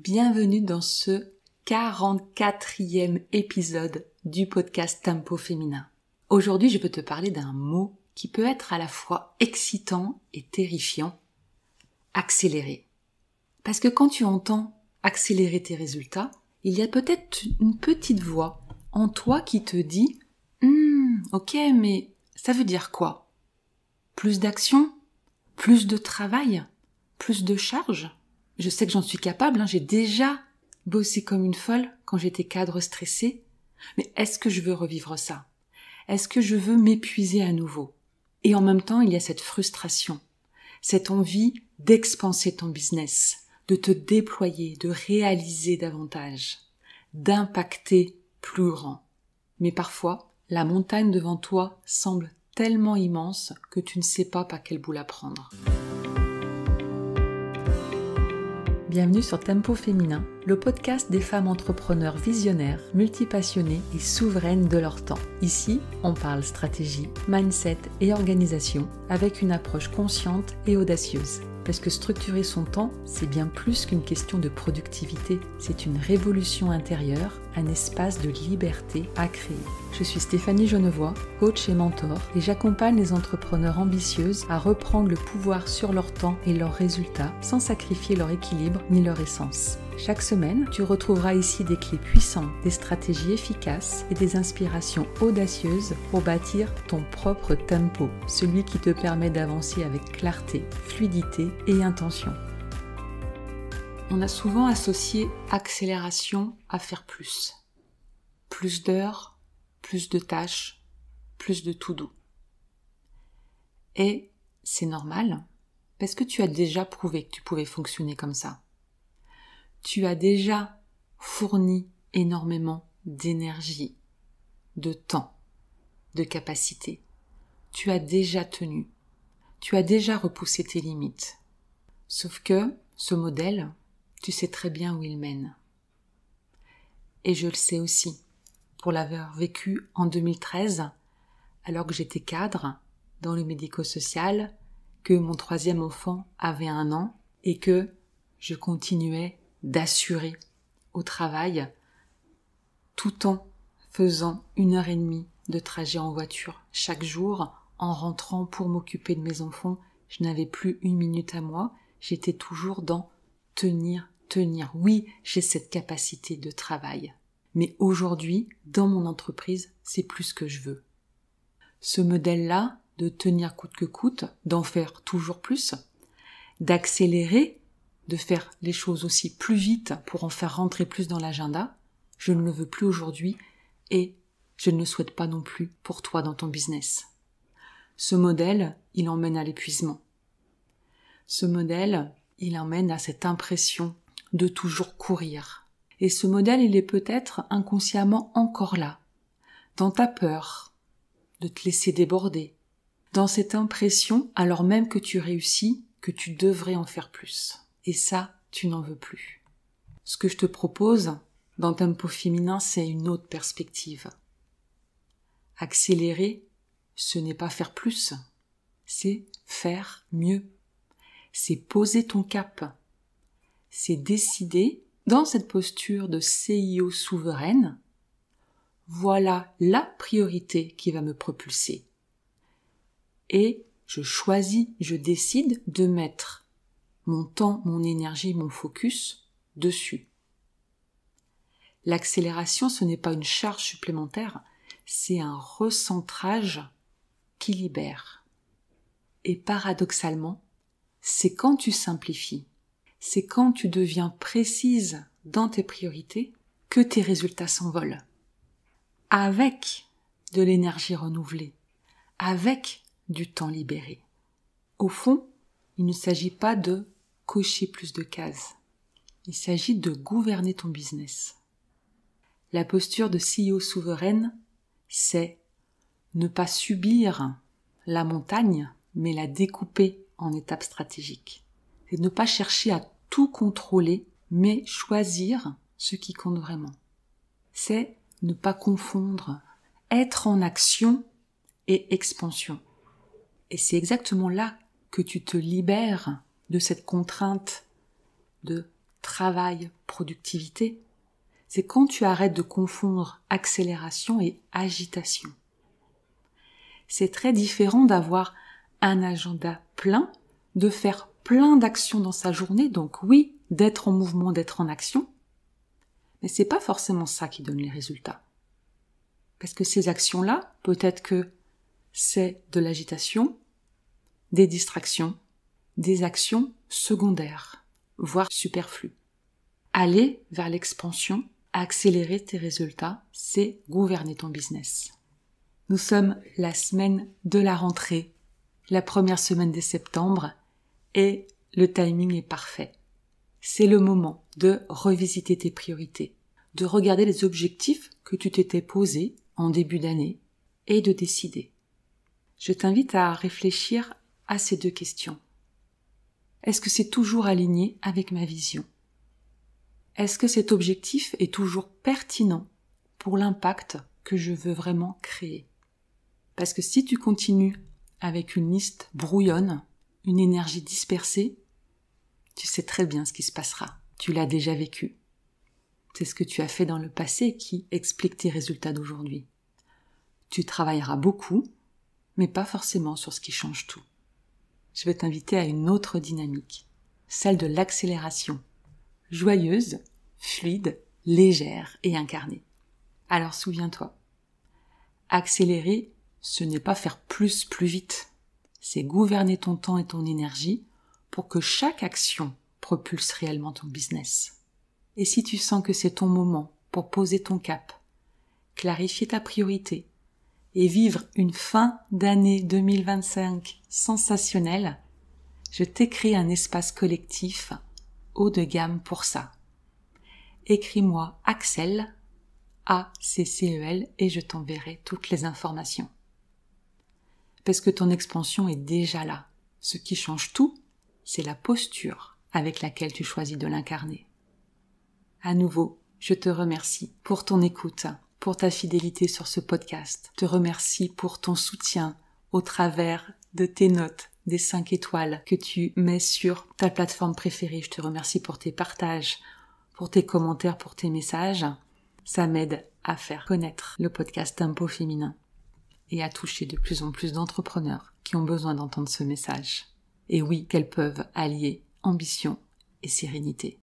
Bienvenue dans ce 44e épisode du podcast Tempo Féminin. Aujourd'hui, je veux te parler d'un mot qui peut être à la fois excitant et terrifiant, accélérer. Parce que quand tu entends accélérer tes résultats, il y a peut-être une petite voix en toi qui te dit « Ok, mais ça veut dire quoi ? Plus d'action ? Plus de travail ? Plus de charge ? » Je sais que j'en suis capable, j'ai déjà bossé comme une folle quand j'étais cadre stressée. Mais est-ce que je veux revivre ça ? Est-ce que je veux m'épuiser à nouveau ? Et en même temps, il y a cette frustration, cette envie d'expanser ton business, de te déployer, de réaliser davantage, d'impacter plus grand. Mais parfois, la montagne devant toi semble tellement immense que tu ne sais pas par quel bout la prendre. Bienvenue sur Tempo Féminin, le podcast des femmes entrepreneurs visionnaires, multipassionnées et souveraines de leur temps. Ici, on parle stratégie, mindset et organisation avec une approche consciente et audacieuse. Parce que structurer son temps, c'est bien plus qu'une question de productivité, c'est une révolution intérieure, un espace de liberté à créer. Je suis Stéphanie Genevois, coach et mentor, et j'accompagne les entrepreneurs ambitieuses à reprendre le pouvoir sur leur temps et leurs résultats sans sacrifier leur équilibre ni leur essence. Chaque semaine, tu retrouveras ici des clés puissantes, des stratégies efficaces et des inspirations audacieuses pour bâtir ton propre tempo, celui qui te permet d'avancer avec clarté, fluidité et intention. On a souvent associé accélération à faire plus. Plus d'heures, plus de tâches, plus de to-do. Et c'est normal, parce que tu as déjà prouvé que tu pouvais fonctionner comme ça. Tu as déjà fourni énormément d'énergie, de temps, de capacité. Tu as déjà tenu. Tu as déjà repoussé tes limites. Sauf que ce modèle, tu sais très bien où il mène. Et je le sais aussi, pour l'avoir vécu en 2013, alors que j'étais cadre dans le médico-social, que mon 3e enfant avait 1 an et que je continuais d'assurer au travail tout en faisant 1h30 de trajet en voiture chaque jour, en rentrant pour m'occuper de mes enfants. Je n'avais plus 1 minute à moi, j'étais toujours dans tenir. Oui, j'ai cette capacité de travail. Mais aujourd'hui, dans mon entreprise, c'est plus ce que je veux. Ce modèle-là, de tenir coûte que coûte, d'en faire toujours plus, d'accélérer, de faire les choses aussi plus vite pour en faire rentrer plus dans l'agenda, je ne le veux plus aujourd'hui et je ne le souhaite pas non plus pour toi dans ton business. Ce modèle, il emmène à l'épuisement. Ce modèle, il emmène à cette impression de toujours courir. Et ce modèle, il est peut-être inconsciemment encore là, dans ta peur de te laisser déborder, dans cette impression, alors même que tu réussis, que tu devrais en faire plus. Et ça, tu n'en veux plus. Ce que je te propose dans Tempo Féminin, c'est une autre perspective. Accélérer, ce n'est pas faire plus, c'est faire mieux. C'est poser ton cap. C'est décider, dans cette posture de CIO souveraine, voilà la priorité qui va me propulser. Et je choisis, je décide de mettre mon temps, mon énergie, mon focus dessus. L'accélération, ce n'est pas une charge supplémentaire, c'est un recentrage qui libère. Et paradoxalement, c'est quand tu simplifies, c'est quand tu deviens précise dans tes priorités que tes résultats s'envolent. Avec de l'énergie renouvelée, avec du temps libéré. Au fond, il ne s'agit pas de cocher plus de cases. Il s'agit de gouverner ton business. La posture de CEO souveraine, c'est ne pas subir la montagne, mais la découper en étapes stratégiques. C'est ne pas chercher à tout contrôler, mais choisir ce qui compte vraiment. C'est ne pas confondre être en action et expansion. Et c'est exactement là que tu te libères de cette contrainte de travail productivité. C'est quand tu arrêtes de confondre accélération et agitation. C'est très différent d'avoir un agenda plein, de faire plein d'actions dans sa journée, donc oui, d'être en mouvement, d'être en action, mais c'est pas forcément ça qui donne les résultats. Parce que ces actions-là, peut-être que c'est de l'agitation, des distractions, des actions secondaires, voire superflues. Aller vers l'expansion, accélérer tes résultats, c'est gouverner ton business. Nous sommes la semaine de la rentrée, la première semaine de septembre, et le timing est parfait. C'est le moment de revisiter tes priorités, de regarder les objectifs que tu t'étais posés en début d'année et de décider. Je t'invite à réfléchir à ces 2 questions. Est-ce que c'est toujours aligné avec ma vision ? Est-ce que cet objectif est toujours pertinent pour l'impact que je veux vraiment créer ? Parce que si tu continues avec une liste brouillonne, une énergie dispersée, tu sais très bien ce qui se passera. Tu l'as déjà vécu. C'est ce que tu as fait dans le passé qui explique tes résultats d'aujourd'hui. Tu travailleras beaucoup, mais pas forcément sur ce qui change tout. Je vais t'inviter à une autre dynamique, celle de l'accélération, joyeuse, fluide, légère et incarnée. Alors souviens-toi, accélérer, ce n'est pas faire plus vite, c'est gouverner ton temps et ton énergie pour que chaque action propulse réellement ton business. Et si tu sens que c'est ton moment pour poser ton cap, clarifier ta priorité et vivre une fin d'année 2025 sensationnelle, je t'ai créé un espace collectif haut de gamme pour ça. Écris-moi Accel, A-C-C-E-L, et je t'enverrai toutes les informations. Parce que ton expansion est déjà là. Ce qui change tout, c'est la posture avec laquelle tu choisis de l'incarner. À nouveau, je te remercie pour ton écoute, pour ta fidélité sur ce podcast. Je te remercie pour ton soutien au travers de tes notes, des 5 étoiles que tu mets sur ta plateforme préférée. Je te remercie pour tes partages, pour tes commentaires, pour tes messages. Ça m'aide à faire connaître le podcast Tempo Féminin et à toucher de plus en plus d'entrepreneurs qui ont besoin d'entendre ce message. Et oui, qu'elles peuvent allier ambition et sérénité.